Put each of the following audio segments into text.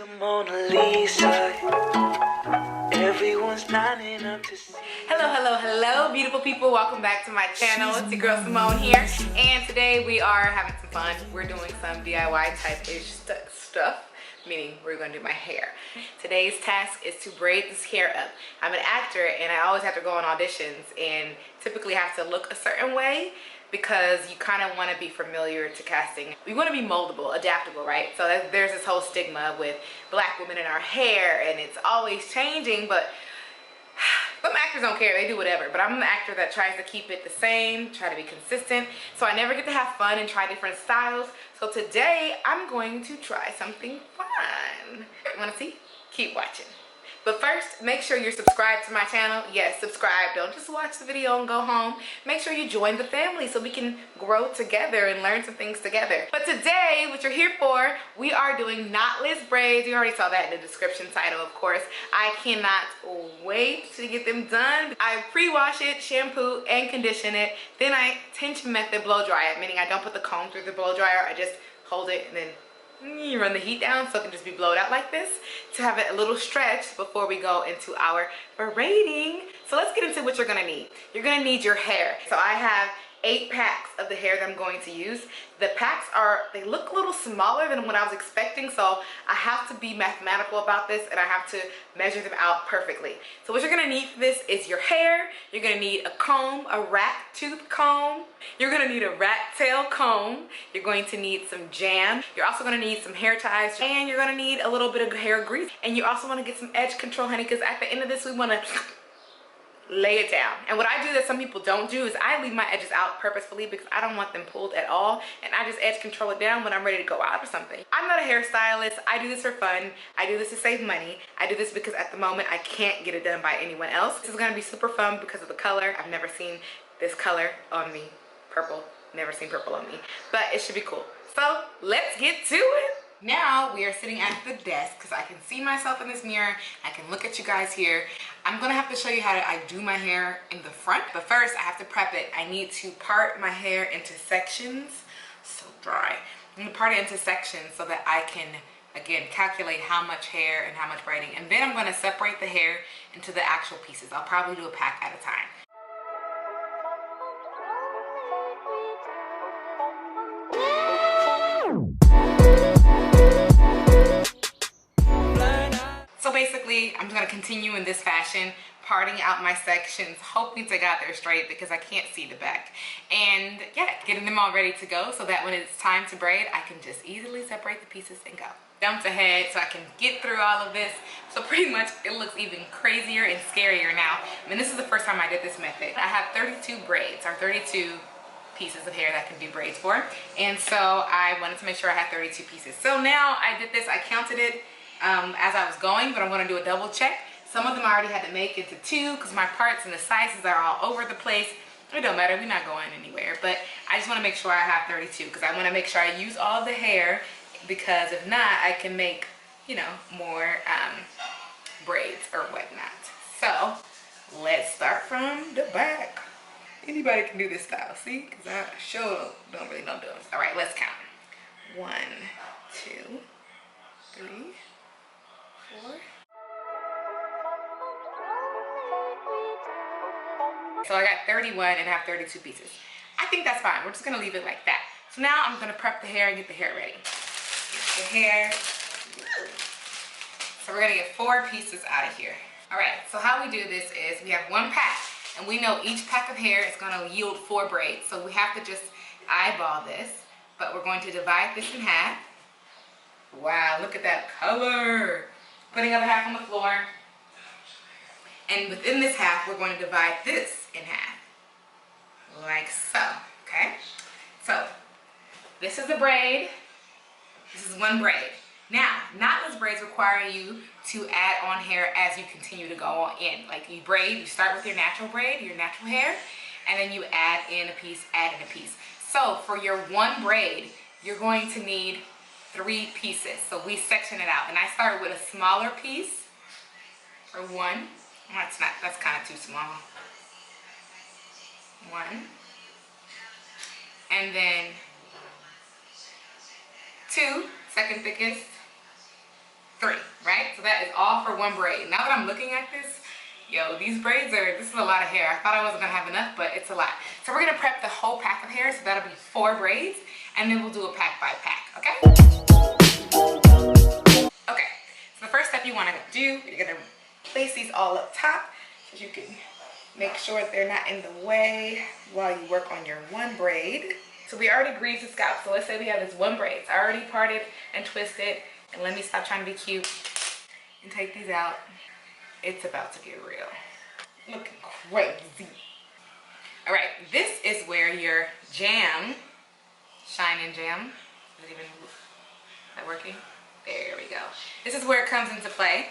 the Mona Lisa. Everyone's lining up to see. Hello, beautiful people. Welcome back to my channel. It's your girl Simone here, and today we are having some fun. We're doing some DIY type-ish stuff, meaning we're gonna do my hair. Today's task is to braid this hair up. I'm an actor, and I always have to go on auditions, and typically have to look a certain way because you kind of want to be familiar to casting. We want to be moldable, adaptable, right? So there's this whole stigma with black women in our hair, and it's always changing, but some actors don't care, they do whatever. But I'm an actor that tries to keep it the same, try to be consistent. So I never get to have fun and try different styles. So today I'm going to try something fun. You wanna see? Keep watching. But first, make sure you're subscribed to my channel. Yes, subscribe. Don't just watch the video and go home. Make sure you join the family so we can grow together and learn some things together. But today, what you're here for, we are doing knotless braids. You already saw that in the description title, of course. I cannot wait to get them done. I pre-wash it, shampoo, and condition it. Then I tension method blow dry it, meaning I don't put the comb through the blow dryer. I just hold it and then you run the heat down so it can just be blowed out like this to have it a little stretched before we go into our braiding. So let's get into what you're gonna need. You're gonna need your hair. So I have 8 packs of the hair that I'm going to use. The packs they look a little smaller than what I was expecting, so I have to be mathematical about this and I have to measure them out perfectly. So what you're gonna need for this is your hair. You're gonna need a comb, a rat tooth comb. You're gonna need a rat tail comb. You're going to need some jam. You're also gonna need some hair ties, and you're gonna need a little bit of hair grease. And you also wanna get some edge control, honey, because at the end of this, we wanna lay it down. And what I do that some people don't do is I leave my edges out purposefully because I don't want them pulled at all, and I just edge control it down when I'm ready to go out or something. I'm not a hairstylist. I do this for fun. I do this to save money. I do this because at the moment I can't get it done by anyone else. This is gonna be super fun because of the color. I've never seen this color on me. Purple. Never seen purple on me. But it should be cool. So let's get to it. Now we are sitting at the desk because I can see myself in this mirror. I can look at you guys here. I'm gonna have to show you how I do my hair in the front, but first I have to prep it. I need to part my hair into sections. So dry. I'm gonna part it into sections so that I can, again, calculate how much hair and how much braiding. And then I'm gonna separate the hair into the actual pieces. I'll probably do a pack at a time. So basically, I'm just gonna continue in this fashion, parting out my sections, hoping to get there straight because I can't see the back. And yeah, getting them all ready to go so that when it's time to braid, I can just easily separate the pieces and go. Jumped ahead so I can get through all of this. So pretty much it looks even crazier and scarier now. I mean, this is the first time I did this method. I have 32 braids, or 32 pieces of hair that I can do braids for. And so I wanted to make sure I had 32 pieces. So now I did this, I counted it as I was going, but I'm going to do a double check. Some of them I already had to make into 2 because my parts and the sizes are all over the place. It don't matter, we're not going anywhere, but I just want to make sure I have 32 because I want to make sure I use all the hair, because if not, I can make, you know, more braids or whatnot. So let's start from the back. Anybody can do this style, see? Because I sure don't really know doing this. All right, let's count. 1, 2, 3, 4. So I got 31 and I have 32 pieces. I think that's fine. We're just gonna leave it like that. So now I'm gonna prep the hair and get the hair ready. Get the hair. So we're gonna get 4 pieces out of here. All right, so how we do this is we have 1 pack, and we know each pack of hair is gonna yield 4 braids. So we have to just eyeball this, but we're going to divide this in half. Wow, look at that color. Putting the other half on the floor. And within this half, we're going to divide this in half. Like so, okay? So, this is a braid. This is 1 braid. Now, knotless braids require you to add on hair as you continue to go in. Like you braid, you start with your natural braid, your natural hair, and then you add in a piece, add in a piece. So, for your 1 braid, you're going to need 3 pieces. So we section it out, and I started with a smaller piece for 1. That's kind of too small. 1, and then 2, second thickest, 3, right? So that is all for one braid. Now that I'm looking at this, yo, this is a lot of hair. I thought I wasn't gonna have enough, but it's a lot. So we're gonna prep the whole pack of hair, so that'll be 4 braids, and then we'll do a pack by pack, okay? Okay, so the first step you wanna do, you're gonna place these all up top, so you can make sure they're not in the way while you work on your one braid. So we already greased the scalp, so let's say we have this one braid. It's already parted and twisted, and let me stop trying to be cute and take these out. It's about to get real. Looking crazy. All right, this is where your jam, shine and jam, is that working? There we go. This is where it comes into play.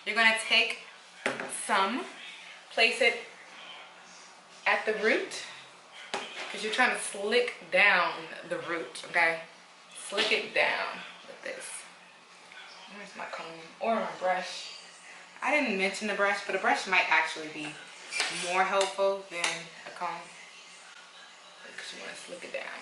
You're gonna take some, place it at the root, because you're trying to slick down the root, okay? Slick it down with this. Where's my comb or my brush? I didn't mention the brush, but a brush might actually be more helpful than a comb, because you want to slick it down,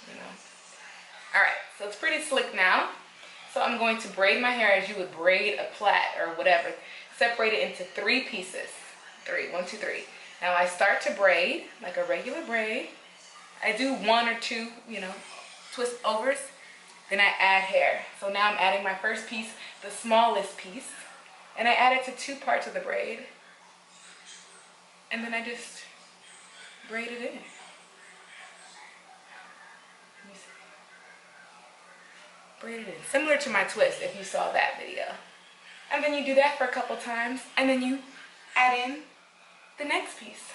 you know? All right, so it's pretty slick now. So I'm going to braid my hair as you would braid a plait or whatever. Separate it into 3 pieces. 1, 2, 3. Now I start to braid like a regular braid. I do 1 or 2, you know, twist overs. Then I add hair. So now I'm adding my first piece, the smallest piece, and I add it to 2 parts of the braid. And then I just braid it in. Braid it in. Similar to my twist if you saw that video. And then you do that for a couple times, and then you add in the next piece.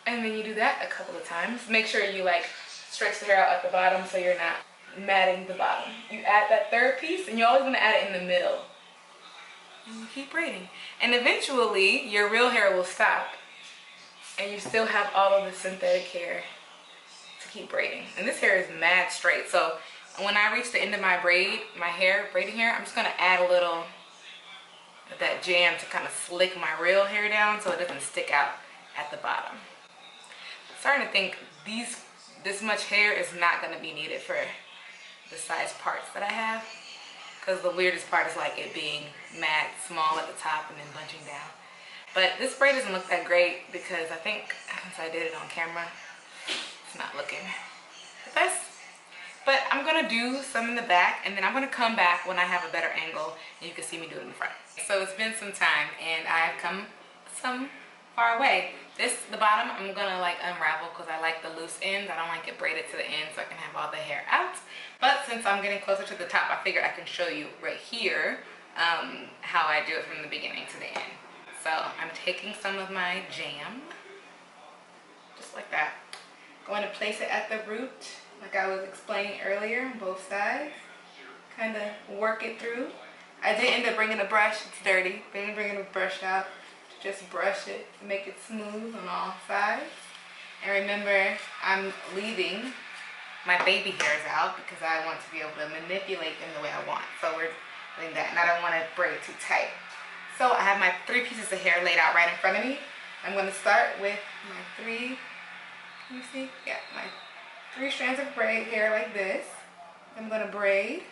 And then you do that a couple of times. Make sure you like stretch the hair out at the bottom so you're not matting the bottom. You add that 3rd piece, and you're always gonna add it in the middle. And you keep braiding. And eventually your real hair will stop, and you still have all of the synthetic hair to keep braiding. And this hair is mad straight. So when I reach the end of my braiding hair, I'm just gonna add a little of that jam to kind of slick my real hair down so it doesn't stick out at the bottom. I'm starting to think this much hair is not gonna be needed for the size parts that I have, because the weirdest part is like it being mad small at the top and then bunching down. But this braid doesn't look that great because I think since I did it on camera, it's not looking the best. But I'm gonna do some in the back, and then I'm gonna come back when I have a better angle and you can see me do it in the front. So it's been some time and I've come some far away. The bottom, I'm gonna like unravel because I like the loose ends. I don't like it braided to the end so I can have all the hair out. But since I'm getting closer to the top, I figured I can show you right here how I do it from the beginning to the end. So I'm taking some of my jam, just like that. Going to place it at the root, like I was explaining earlier, on both sides. Kind of work it through. I did end up bringing a brush. It's dirty. But I didn't bring a brush out. Just brush it to make it smooth on all sides. And remember, I'm leaving my baby hairs out because I want to be able to manipulate them the way I want. So we're doing that, and I don't want to braid it too tight. So I have my 3 pieces of hair laid out right in front of me. I'm going to start with my 3. Can you see? Yeah, my 3 strands of braid hair like this. I'm going to braid,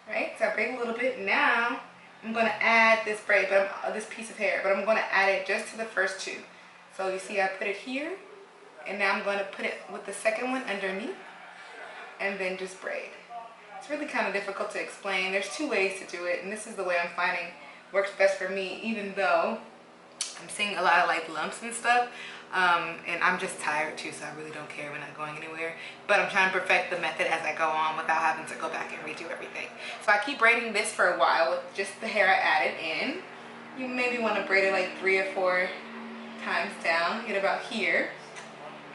right? So I braid a little bit. Now I'm going to add this braid, this piece of hair, but I'm going to add it just to the first 2. So you see I put it here, and now I'm going to put it with the second one underneath, and then just braid. It's really kind of difficult to explain. There's 2 ways to do it, and this is the way I'm finding works best for me, even though I'm seeing a lot of like lumps and stuff. And I'm just tired too, so I really don't care. We're not going anywhere. But I'm trying to perfect the method as I go on without having to go back and redo everything. So I keep braiding this for a while with just the hair I added in. You maybe want to braid it like 3 or 4 times down, get about here.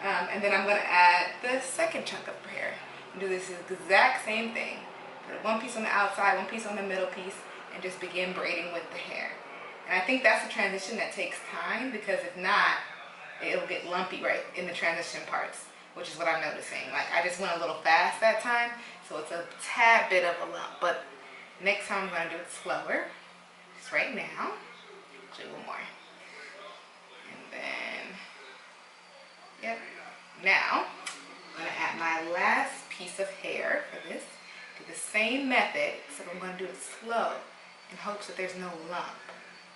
And then I'm going to add the second chunk of hair. And do this exact same thing. Put 1 piece on the outside, 1 piece on the middle piece, and just begin braiding with the hair. And I think that's a transition that takes time, because if not, it'll get lumpy right in the transition parts, which is what I'm noticing. Like I just went a little fast that time, so it's a tad bit of a lump. But next time I'm gonna do it slower, just right now. Do one more. And then, yep. Now, I'm gonna add my last piece of hair for this. same method, except I'm going to do it slow in hopes that there's no lump.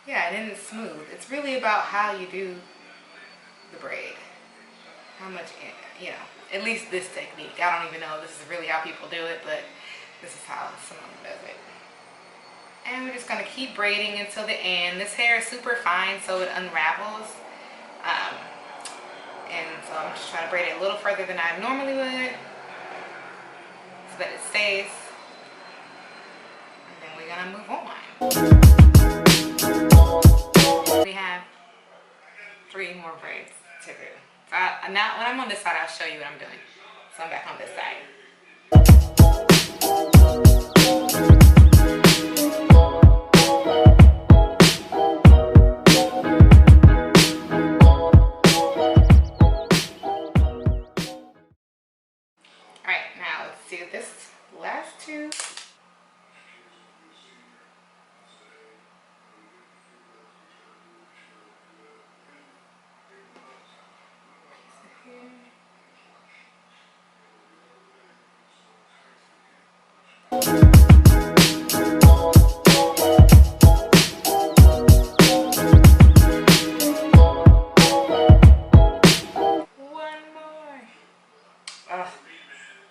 Yeah, and then it's smooth. It's really about how you do the braid. How much, you know, at least this technique. I don't even know if this is really how people do it, but this is how Simone does it. And we're just going to keep braiding until the end. This hair is super fine, so it unravels. And so I'm just trying to braid it a little further than I normally would, so that it stays. And then we're going to move on. We have 3 more braids to do. So now when I'm on this side, I'll show you what I'm doing. So I'm back on this side. Alright, now let's do this last 2.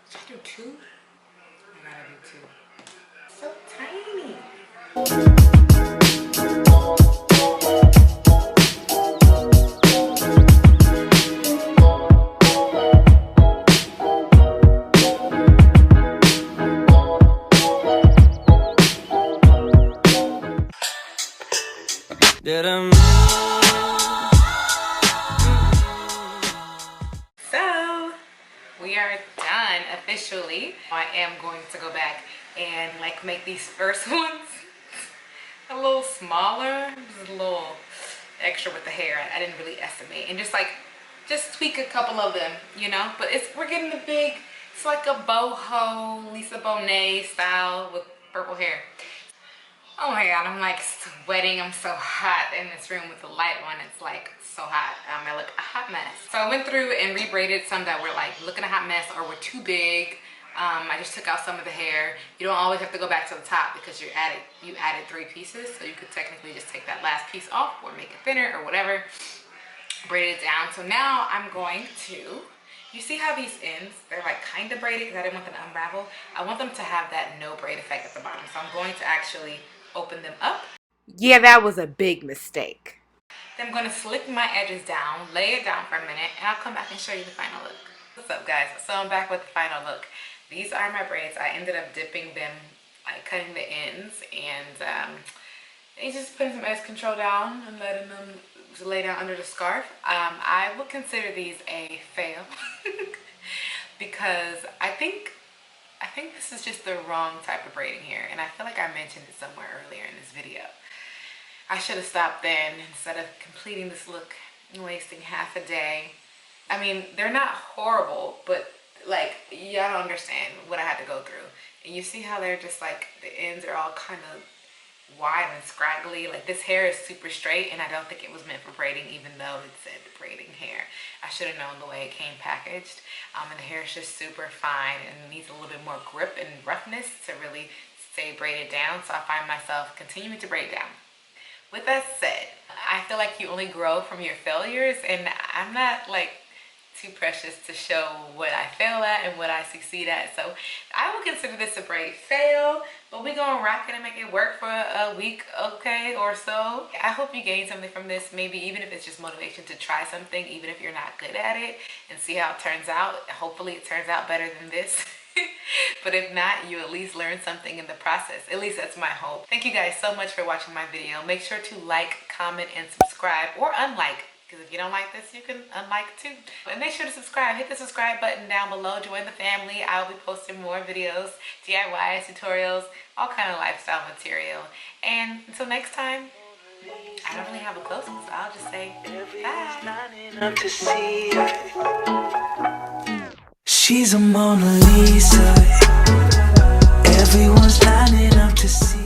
Should I do 2? I gotta do 2. So tiny. So we are done officially. I am going to go back and like make these first ones a little smaller, just a little extra with the hair. I didn't really estimate, and just tweak a couple of them, you know. But we're getting the big. It's like a boho Lisa Bonet style with purple hair. Oh my god, I'm like sweating. I'm so hot in this room with the light on. It's like so hot. I look a hot mess. So I went through and rebraided some that were like looking a hot mess or were too big. I just took out some of the hair. You don't always have to go back to the top because you added 3 pieces, so you could technically just take that last piece off or make it thinner or whatever. Braid it down. So now I'm going to. You see how these ends, they're like kind of braided because I didn't want them to unravel. I want them to have that no braid effect at the bottom. So I'm going to actually open them up. Yeah, that was a big mistake. Then I'm going to slick my edges down, lay it down for a minute, and I'll come back and show you the final look. What's up, guys? So I'm back with the final look. These are my braids. I ended up dipping them, like cutting the ends, and just putting some edge control down and letting them lay down under the scarf. I would consider these a fail because I think this is just the wrong type of braiding here, and I feel like I mentioned it somewhere earlier in this video. I should have stopped then instead of completing this look and wasting half a day. I mean, they're not horrible, but like, y'all don't understand what I had to go through. And you see how they're just like, the ends are all kind of wide and scraggly. Like, this hair is super straight, and I don't think it was meant for braiding, even though it said braiding hair. I should have known the way it came packaged. And the hair is just super fine and needs a little bit more grip and roughness to really stay braided down. So I find myself continuing to braid down. With that said, I feel like you only grow from your failures, and I'm not like too precious to show what I fail at and what I succeed at. So I would consider this a braid fail, but we're gonna rock it and make it work for a week, okay, or so. I hope you gain something from this, maybe even if it's just motivation to try something, even if you're not good at it, and see how it turns out. Hopefully it turns out better than this. But if not, you at least learn something in the process. At least that's my hope. Thank you guys so much for watching my video. Make sure to like, comment, and subscribe, or unlike, because if you don't like this, you can unlike too. And make sure to subscribe. Hit the subscribe button down below. Join the family. I'll be posting more videos, DIYs, tutorials, all kind of lifestyle material. And until next time, I don't really have a closing, so I'll just say bye. She's a Mona Lisa. Everyone's lining up to see.